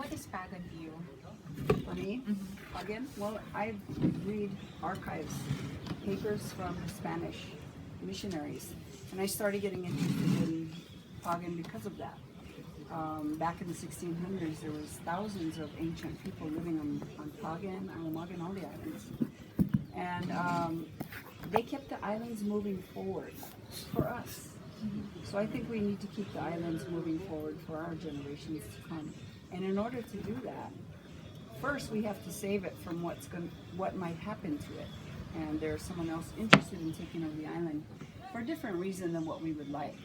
What is Pagan to you? For me, again, well, I read archives, papers from Spanish missionaries, and I started getting interested in Pagan because of that. Back in the 1600s, there was thousands of ancient people living on Pagan, Alamaga, and all the islands. And they kept the islands moving forward for us. So I think we need to keep the islands moving forward for our generations to come. And in order to do that, first we have to save it from what might happen to it. And there's someone else interested in taking over the island for a different reason than what we would like.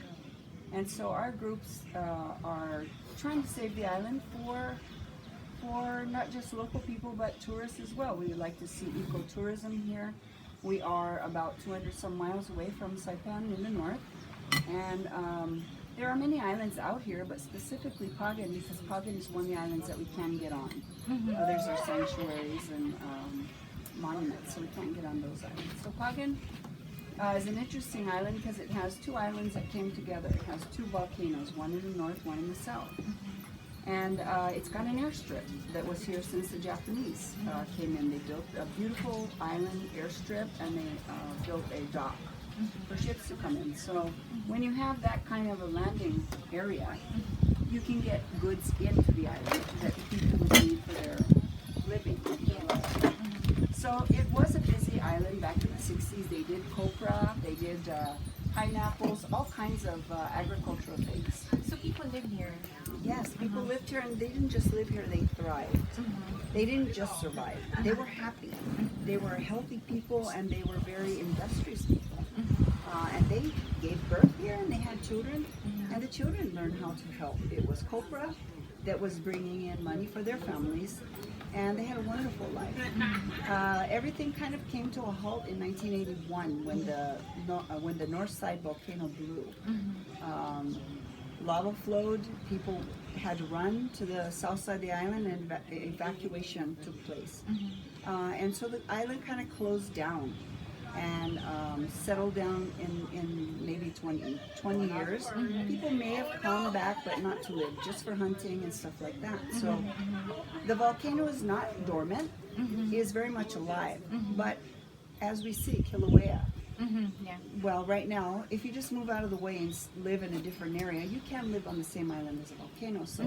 And so our groups are trying to save the island for not just local people, but tourists as well. We would like to see ecotourism here. We are about 200 some miles away from Saipan in the north. And there are many islands out here, but specifically Pagan, because Pagan is one of the islands that we can get on. Others are sanctuaries and monuments, so we can't get on those islands. So Pagan is an interesting island because it has two islands that came together. It has two volcanoes, one in the north, one in the south. And it's got an airstrip that was here since the Japanese came in. They built a beautiful island airstrip, and they built a dock for ships to come in. So when you have that kind of a landing area, you can get goods into the island that people would need for their living. So it was a busy island back in the 60s. They did copra, they did pineapples, all kinds of agricultural things. So people live here. Yes, people lived here, and they didn't just live here, they thrived. They didn't just survive. They were happy. They were healthy people, and they were very industrious people. And they gave birth here, and they had children, and the children learned how to help. It was copra that was bringing in money for their families, and they had a wonderful life. Everything kind of came to a halt in 1981 when the north side volcano blew. Lava flowed, people had to run to the south side of the island, and evacuation took place. And so the island kind of closed down and settled down in maybe 20 years. People may have come back, but not to live, just for hunting and stuff like that. So the volcano is not dormant, it is very much alive. But as we see, Kilauea, well, right now, if you just move out of the way and live in a different area, you can live on the same island as a volcano. So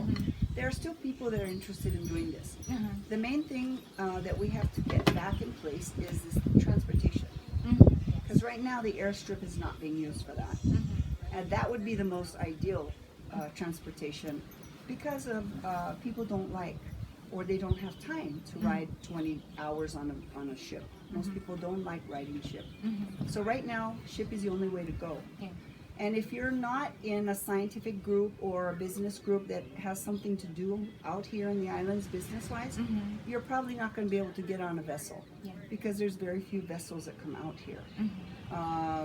there are still people that are interested in doing this. The main thing that we have to get back in place is this transportation. Because right now the airstrip is not being used for that. And that would be the most ideal transportation, because of people don't like, or they don't have time to ride 20 hours on a ship. Most people don't like riding ship. So right now, ship is the only way to go. And if you're not in a scientific group or a business group that has something to do out here in the islands business-wise, you're probably not going to be able to get on a vessel, because there's very few vessels that come out here.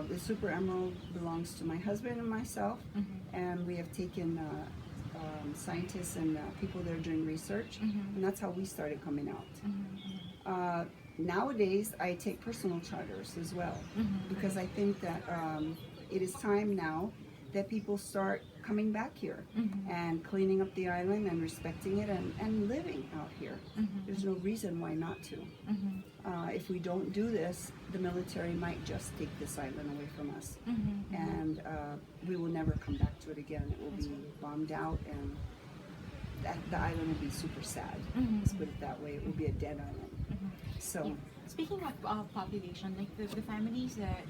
The Super Emerald belongs to my husband and myself, and we have taken scientists and people that are doing research, and that's how we started coming out. Nowadays, I take personal charters as well, because I think that it is time now that people start coming back here and cleaning up the island and respecting it and living out here. There's no reason why not to. If we don't do this, the military might just take this island away from us, and we will never come back to it again. It will be bombed out, and the island will be super sad. Let's put it that way. It will be a dead island. So, speaking of population, like the families that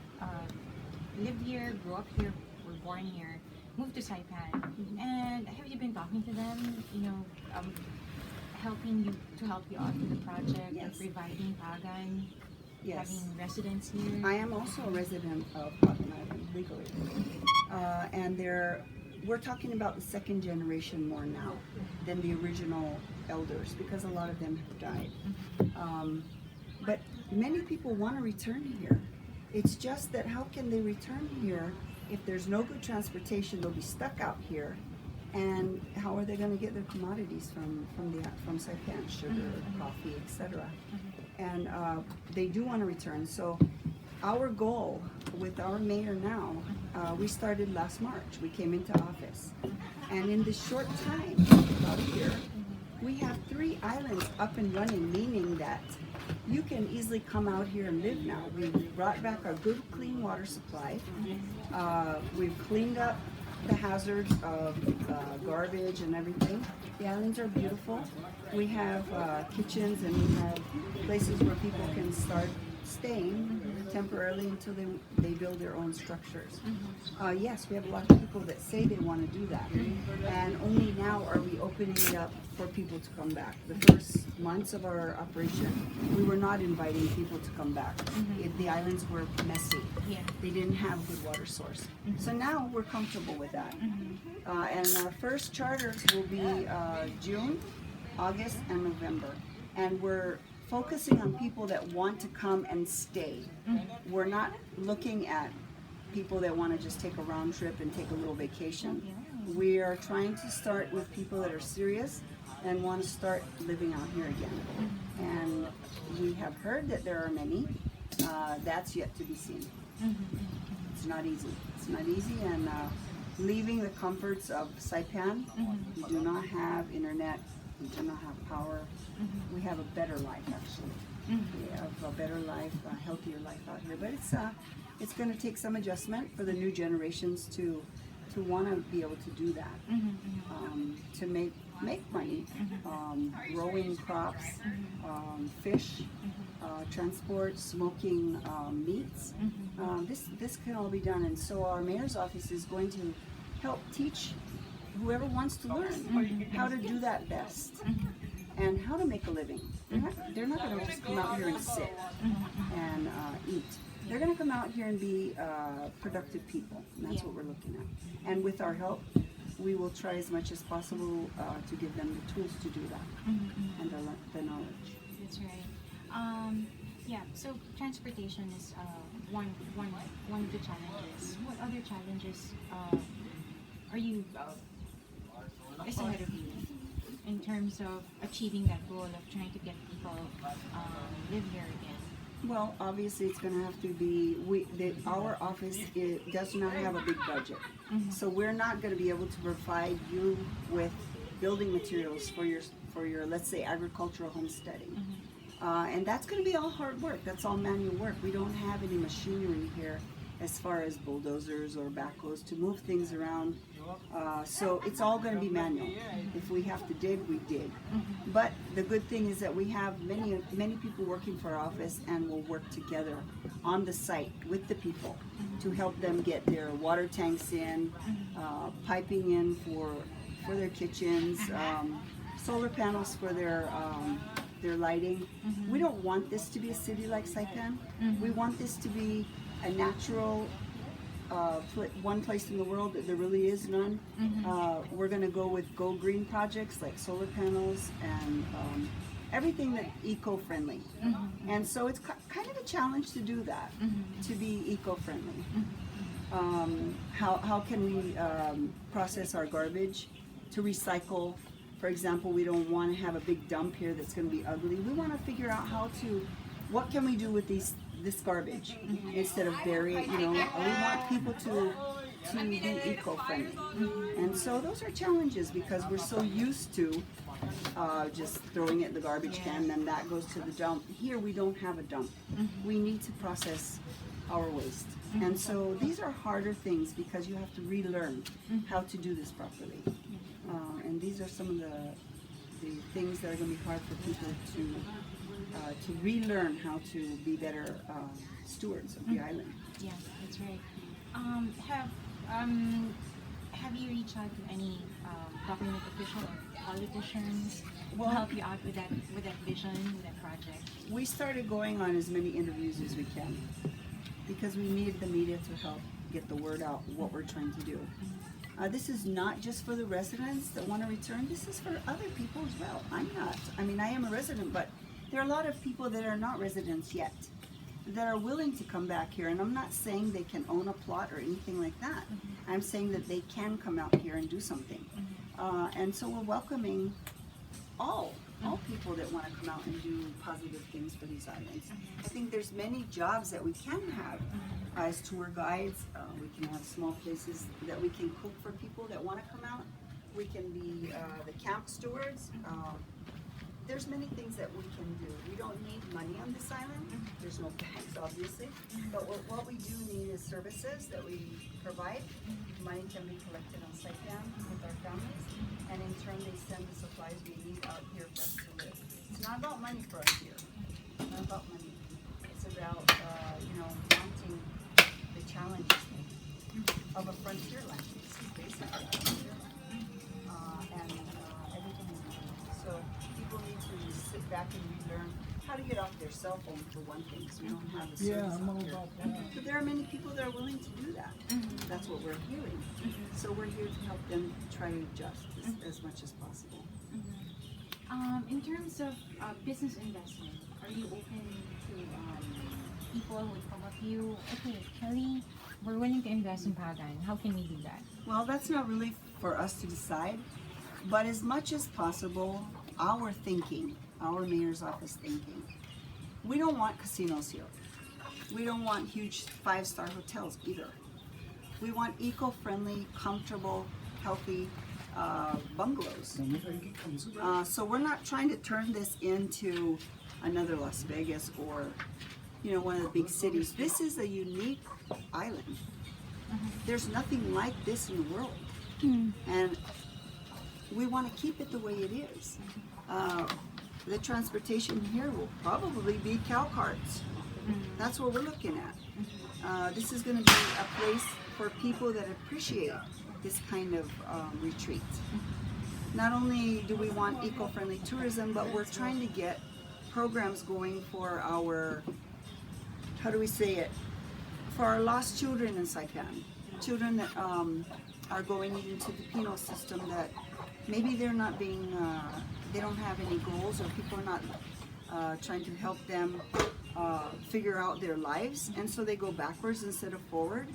lived here, grew up here, were born here, moved to Saipan, and have you been talking to them? You know, helping you help you out with the project, of reviving Pagan, having residents here. I am also a resident of Pagan Island legally, and we're talking about the second generation more now than the original elders, because a lot of them have died. But many people want to return here. It's just that how can they return here if there's no good transportation? They'll be stuck out here, and how are they going to get their commodities from Saipan, sugar, coffee, etc. And they do want to return. So our goal with our mayor now, we started last March. We came into office, and in this short time, about a year, we have islands up and running, meaning that you can easily come out here and live now. We've brought back our good, clean water supply. We've cleaned up the hazards of garbage and everything. The islands are beautiful. We have kitchens, and we have places where people can start staying temporarily until they build their own structures. Yes, we have a lot of people that say they want to do that, and only now are we opening it up for people to come back. The first months of our operation, we were not inviting people to come back. The islands were messy. Yeah. They didn't have a good water source. So now we're comfortable with that. And our first charters will be June, August, and November. And we're focusing on people that want to come and stay. We're not looking at people that want to just take a round trip and take a little vacation. We are trying to start with people that are serious and want to start living out here again. And we have heard that there are many. That's yet to be seen. It's not easy. It's not easy, and leaving the comforts of Saipan, we do not have internet, we do not have power. We have a better life, actually. We have a better life, a healthier life out here. But it's going to take some adjustment for the new generations to want to be able to do that, to make money, growing crops, fish, transport, smoking meats. This can all be done, and so our mayor's office is going to help teach whoever wants to learn how to do that best and how to make a living. They're not going to just come out here and sit and eat. They're going to come out here and be productive people, and that's what we're looking at. And with our help, we will try as much as possible to give them the tools to do that and the knowledge. That's right. Yeah, so transportation is one of the challenges. What other challenges are you is ahead of you in terms of achieving that goal of trying to get people live here again? Well, obviously it's going to have to be, our office does not have a big budget. So we're not going to be able to provide you with building materials for your let's say, agricultural homesteading. And that's going to be all hard work. That's all manual work. We don't have any machinery here as far as bulldozers or backhoes to move things around. So it's all going to be manual. If we have to dig, we dig. But the good thing is that we have many people working for our office, and we'll work together on the site with the people to help them get their water tanks in, piping in for their kitchens, solar panels for their lighting. We don't want this to be a city like Saipan. We want this to be a natural one place in the world that there really is none. We're going to go with Go Green projects like solar panels and everything that's eco-friendly. And so it's kind of a challenge to do that, to be eco-friendly. How can we process our garbage to recycle? For example, we don't want to have a big dump here that's going to be ugly. We want to figure out what can we do with this garbage instead of bury it, We want people to be eco-friendly. And so those are challenges because we're so used to just throwing it in the garbage can and then that goes to the dump. Here we don't have a dump. We need to process our waste. And so these are harder things because you have to relearn how to do this properly. And these are some of the things that are going to be hard for people to relearn how to be better stewards of the island. Yeah, that's right. Have you reached out to any government official or politicians to help you out with that vision, with that project? We started going on as many interviews as we can because we need the media to help get the word out what we're trying to do. This is not just for the residents that want to return. This is for other people as well. I am a resident, but there are a lot of people that are not residents yet that are willing to come back here. And I'm not saying they can own a plot or anything like that. I'm saying that they can come out here and do something. And so we're welcoming all people that want to come out and do positive things for these islands. I think there's many jobs that we can have as tour guides. We can have small places that we can cook for people that want to come out. We can be the camp stewards. there's many things that we can do. We don't need money on this island. There's no banks, obviously. But what we do need is services that we provide. Money can be collected on Saipan with our families, and in turn they send the supplies we need out here for us to live. It's not about money for us here. It's not about money. It's about mounting the challenges of a frontier land. This is basically a frontier land. Everything is new. So people need to sit back and relearn how to get off their cell phone for one thing, because we don't have the service out here. But there are many people that are willing to do that. That's what we're hearing. So we're here to help them try to adjust as much as possible. In terms of business investment, are you open to people who would come up to you, okay, Kelly, we're willing to invest in Pagan. How can we do that? Well, that's not really for us to decide, but as much as possible, our thinking, our mayor's office thinking, we don't want casinos here. We don't want huge 5-star hotels either. We want eco-friendly, comfortable, healthy bungalows. So we're not trying to turn this into another Las Vegas or one of the big cities. This is a unique island. There's nothing like this in the world. And we want to keep it the way it is. The transportation here will probably be cow carts. That's what we're looking at. This is going to be a place for people that appreciate this kind of retreat. Not only do we want eco-friendly tourism, but we're trying to get programs going for our, how do we say it, for our lost children in Saipan. Children that are going into the penal system that maybe they're not being, they don't have any goals, or people are not trying to help them figure out their lives, and so they go backwards instead of forward,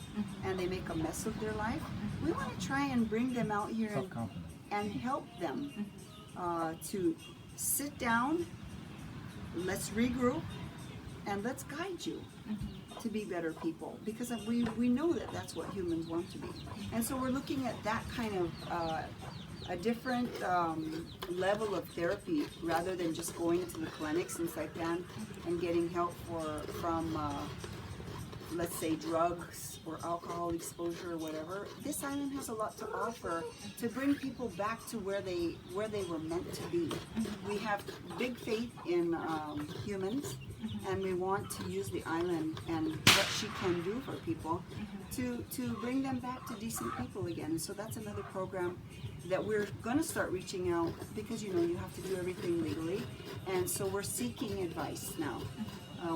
and they make a mess of their life. We want to try and bring them out here and help them to sit down, let's regroup, and let's guide you to be better people, because we know that that's what humans want to be. And so we're looking at that kind of a different level of therapy, rather than just going to the clinics in Saipan and getting help from let's say drugs or alcohol exposure or whatever. This island has a lot to offer to bring people back to where they were meant to be. We have big faith in humans, and we want to use the island and what she can do for people to bring them back to decent people again. And so that's another program that we're going to start reaching out, because you have to do everything legally, and so we're seeking advice now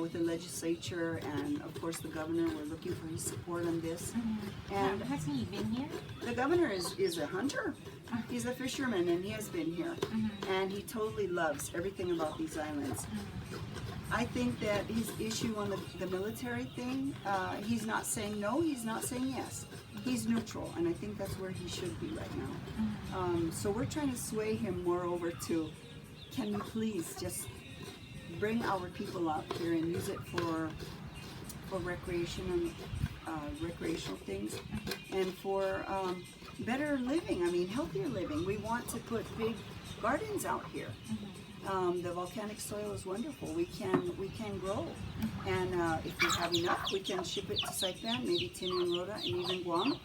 with the legislature and of course the governor. We're looking for his support on this. And has he been here? The governor is a hunter. He's a fisherman, and he has been here, and he totally loves everything about these islands. I think that his issue on the military thing, he's not saying no, he's not saying yes. He's neutral, and I think that's where he should be right now. So we're trying to sway him more over to, can you please just bring our people out here and use it for recreation and recreational things, and for better living. I mean, healthier living. We want to put big gardens out here. The volcanic soil is wonderful. We can grow, and if we have enough, we can ship it to Saipan, maybe Tenorio and even Guam.